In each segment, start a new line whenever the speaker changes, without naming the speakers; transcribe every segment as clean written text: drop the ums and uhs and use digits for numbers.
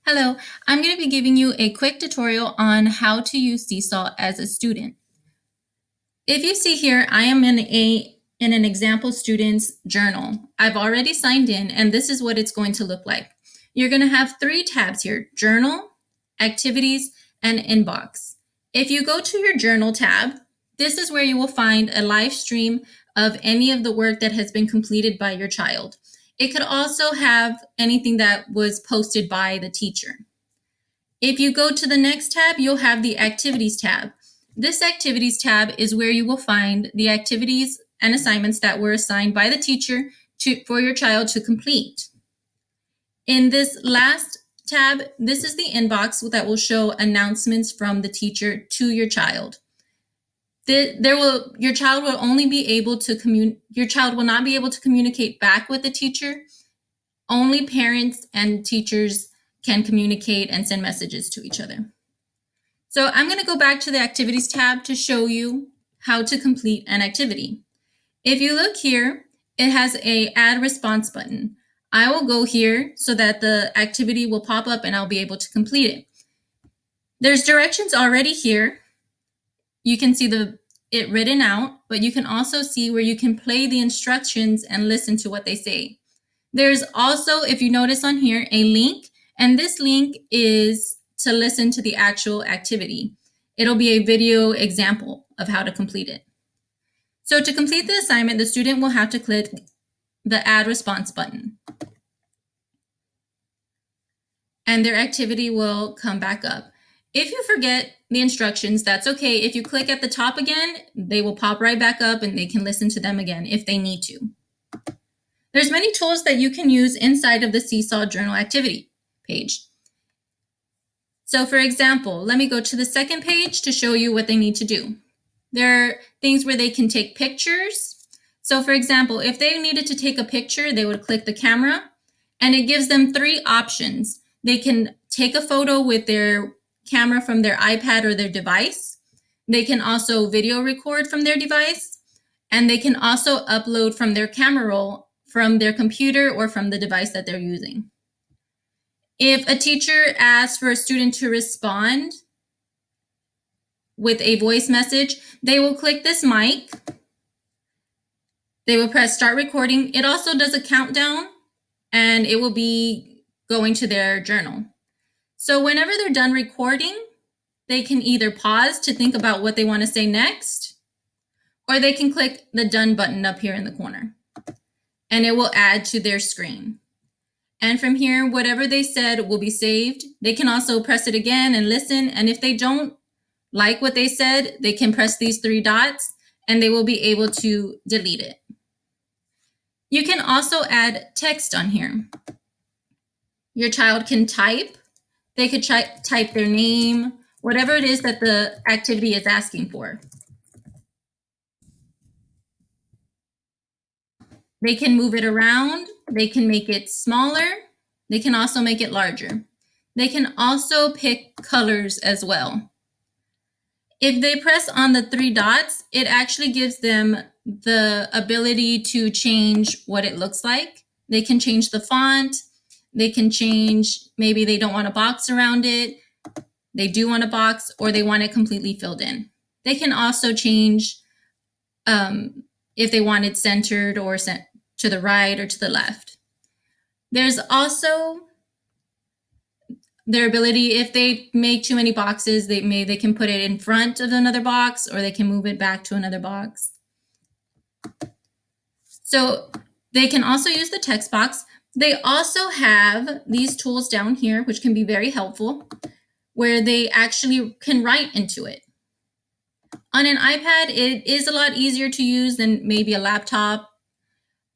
Hello, I'm going to be giving you a quick tutorial on how to use Seesaw as a student. If you see here, I am in an example student's journal. I've already signed in and this is what it's going to look like. You're going to have three tabs here: journal, activities, and inbox. If you go to your journal tab, this is where you will find a live stream of any of the work that has been completed by your child. It could also have anything that was posted by the teacher. If you go to the next tab, you'll have the activities tab. This activities tab is where you will find the activities and assignments that were assigned by the teacher for your child to complete. In this last tab, this is the inbox that will show announcements from the teacher to your child. Your child will not be able to communicate back with the teacher. Only parents and teachers can communicate and send messages to each other. So I'm going to go back to the activities tab to show you how to complete an activity. If you look here, it has a add response button. I will go here so that the activity will pop up and I'll be able to complete it. There's directions already here. You can see it written out, but you can also see where you can play the instructions and listen to what they say. There's also, if you notice on here, a link, and this link is to listen to the actual activity. It'll be a video example of how to complete it. So to complete the assignment, the student will have to click the add response button. And their activity will come back up. If you forget the instructions, that's okay. If you click at the top again, they will pop right back up and they can listen to them again if they need to. There's many tools that you can use inside of the Seesaw Journal activity page. So for example, let me go to the second page to show you what they need to do. There are things where they can take pictures. So for example, if they needed to take a picture, they would click the camera and it gives them three options. They can take a photo with their camera from their iPad or their device. They can also video record from their device, and they can also upload from their camera roll from their computer or from the device that they're using. If a teacher asks for a student to respond with a voice message, they will click this mic. They will press start recording. It also does a countdown and it will be going to their journal. So whenever they're done recording, they can either pause to think about what they want to say next, or they can click the done button up here in the corner and it will add to their screen. And from here, whatever they said will be saved. They can also press it again and listen. And if they don't like what they said, they can press these three dots and they will be able to delete it. You can also add text on here. Your child can type. They could type their name, whatever it is that the activity is asking for. They can move it around. They can make it smaller. They can also make it larger. They can also pick colors as well. If they press on the three dots, it actually gives them the ability to change what it looks like. They can change the font. They can change, maybe they don't want a box around it. They do want a box, or they want it completely filled in. They can also change if they want it centered or sent to the right or to the left. There's also their ability, if they make too many boxes, they can put it in front of another box, or they can move it back to another box. So they can also use the text box. They also have these tools down here, which can be very helpful, where they actually can write into it. On an iPad, it is a lot easier to use than maybe a laptop.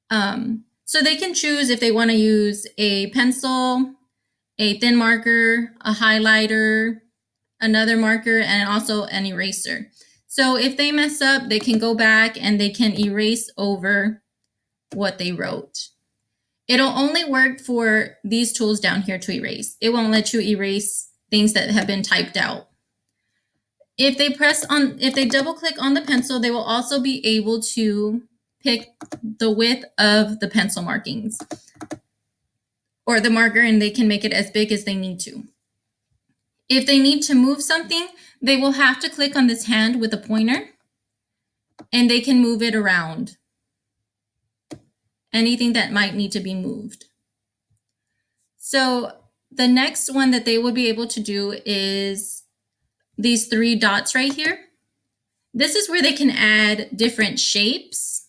So they can choose if they want to use a pencil, a thin marker, a highlighter, another marker, and also an eraser. So if they mess up, they can go back and they can erase over what they wrote. It'll only work for these tools down here to erase. It won't let you erase things that have been typed out. If they double click on the pencil, they will also be able to pick the width of the pencil markings. or the marker, and they can make it as big as they need to. If they need to move something, they will have to click on this hand with a pointer, and they can move it around. Anything that might need to be moved. So the next one that they will be able to do is these 3 dots right here. This is where they can add different shapes.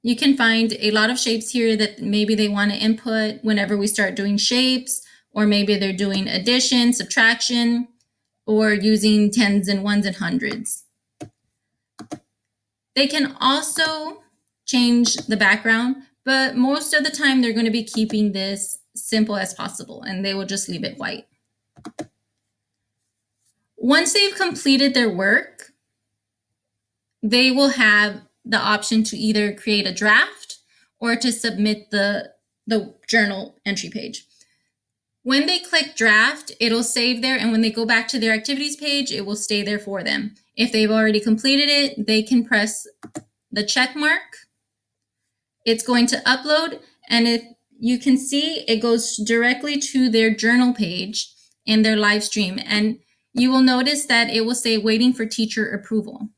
You can find a lot of shapes here that maybe they want to input whenever we start doing shapes, or maybe they're doing addition, subtraction, or using tens and ones and hundreds. They can also change the background, but most of the time they're going to be keeping this simple as possible, and they will just leave it white. Once they've completed their work, they will have the option to either create a draft or to submit the journal entry page. When they click draft, it'll save there, and when they go back to their activities page, it will stay there for them. If they've already completed it, they can press the check mark. It's going to upload, and if you can see, it goes directly to their journal page in their live stream, and you will notice that it will say waiting for teacher approval.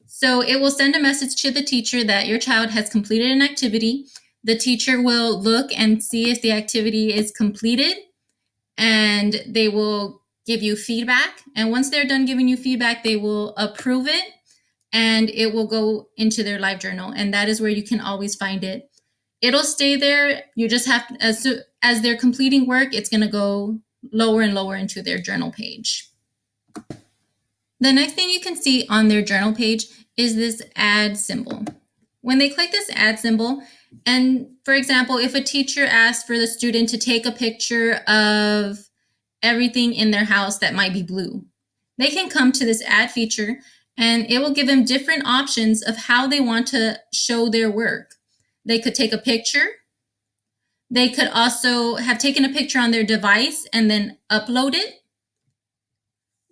So it will send a message to the teacher that your child has completed an activity. The teacher will look and see if the activity is completed, and they will give you feedback. And once they're done giving you feedback, they will approve it, and it will go into their live journal. And that is where you can always find it. It'll stay there. You just have to, as they're completing work, it's going to go lower and lower into their journal page. The next thing you can see on their journal page is this add symbol. When they click this add symbol, and for example, if a teacher asks for the student to take a picture of everything in their house that might be blue, they can come to this add feature, and it will give them different options of how they want to show their work. They could take a picture. They could also have taken a picture on their device and then upload it.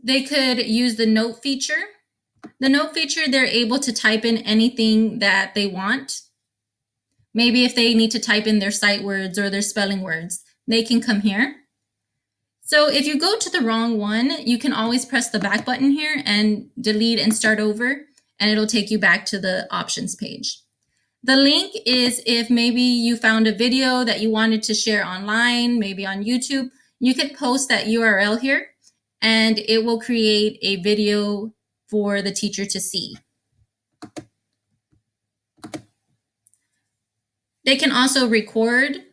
They could use the note feature. The note feature, they're able to type in anything that they want. Maybe if they need to type in their sight words or their spelling words, they can come here. So if you go to the wrong one, you can always press the back button here and delete and start over, and it'll take you back to the options page. The link is if maybe you found a video that you wanted to share online, maybe on YouTube, you could post that URL here, and it will create a video for the teacher to see. They can also record,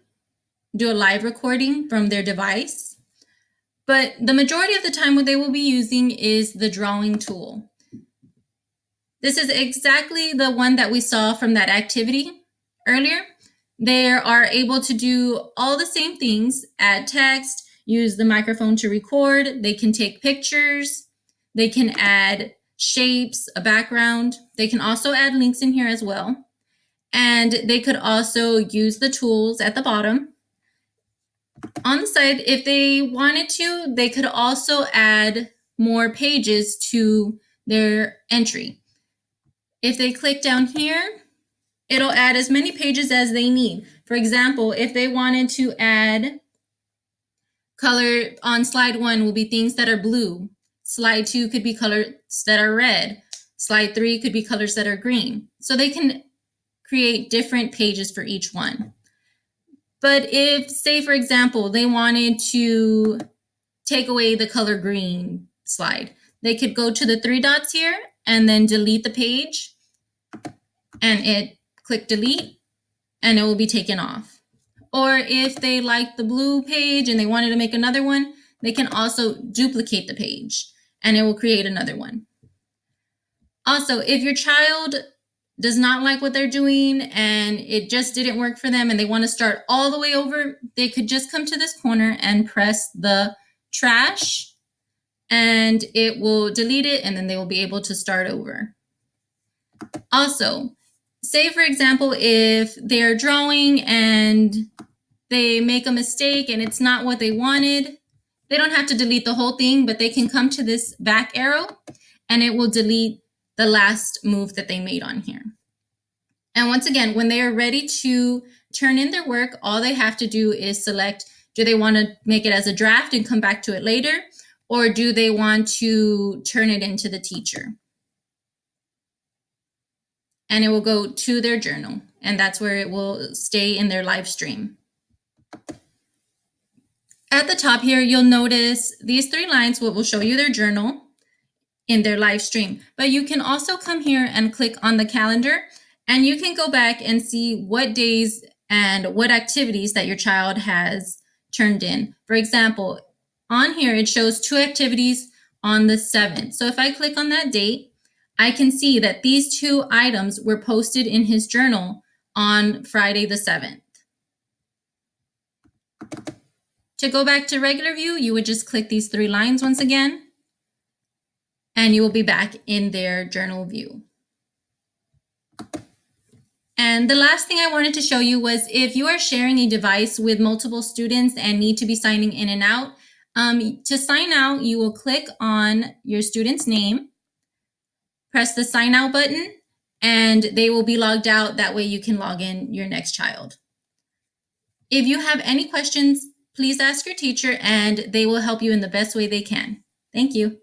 do a live recording from their device. But the majority of the time what they will be using is the drawing tool. This is exactly the one that we saw from that activity earlier. They are able to do all the same things, add text, use the microphone to record. They can take pictures. They can add shapes, a background. They can also add links in here as well. And they could also use the tools at the bottom. On the side, if they wanted to, they could also add more pages to their entry. If they click down here, it'll add as many pages as they need. For example, if they wanted to add color on slide 1 will be things that are blue. Slide 2 could be colors that are red. Slide 3 could be colors that are green. So they can create different pages for each one. But if, say, for example, they wanted to take away the color green slide, they could go to the 3 dots here and then delete the page, and click delete, and it will be taken off. Or if they like the blue page and they wanted to make another one, they can also duplicate the page, and it will create another one. Also, if your child does not like what they're doing and it just didn't work for them and they want to start all the way over, they could just come to this corner and press the trash, and it will delete it, and then they will be able to start over. Also, say for example, if they're drawing and they make a mistake and it's not what they wanted, they don't have to delete the whole thing, but they can come to this back arrow and it will delete the last move that they made on here. And once again, when they are ready to turn in their work, all they have to do is select, do they want to make it as a draft and come back to it later, or do they want to turn it into the teacher? And it will go to their journal, and that's where it will stay in their live stream. At the top here, you'll notice these 3 lines will show you their journal in their live stream. But you can also come here and click on the calendar, and you can go back and see what days and what activities that your child has turned in. For example, on here, it shows 2 activities on the 7th. So if I click on that date, I can see that these 2 items were posted in his journal on Friday the 7th. To go back to regular view, you would just click these 3 lines once again, and you will be back in their journal view. And the last thing I wanted to show you was if you are sharing a device with multiple students and need to be signing in and out, to sign out, you will click on your student's name, press the sign out button, and they will be logged out. That way you can log in your next child. If you have any questions, please ask your teacher and they will help you in the best way they can. Thank you.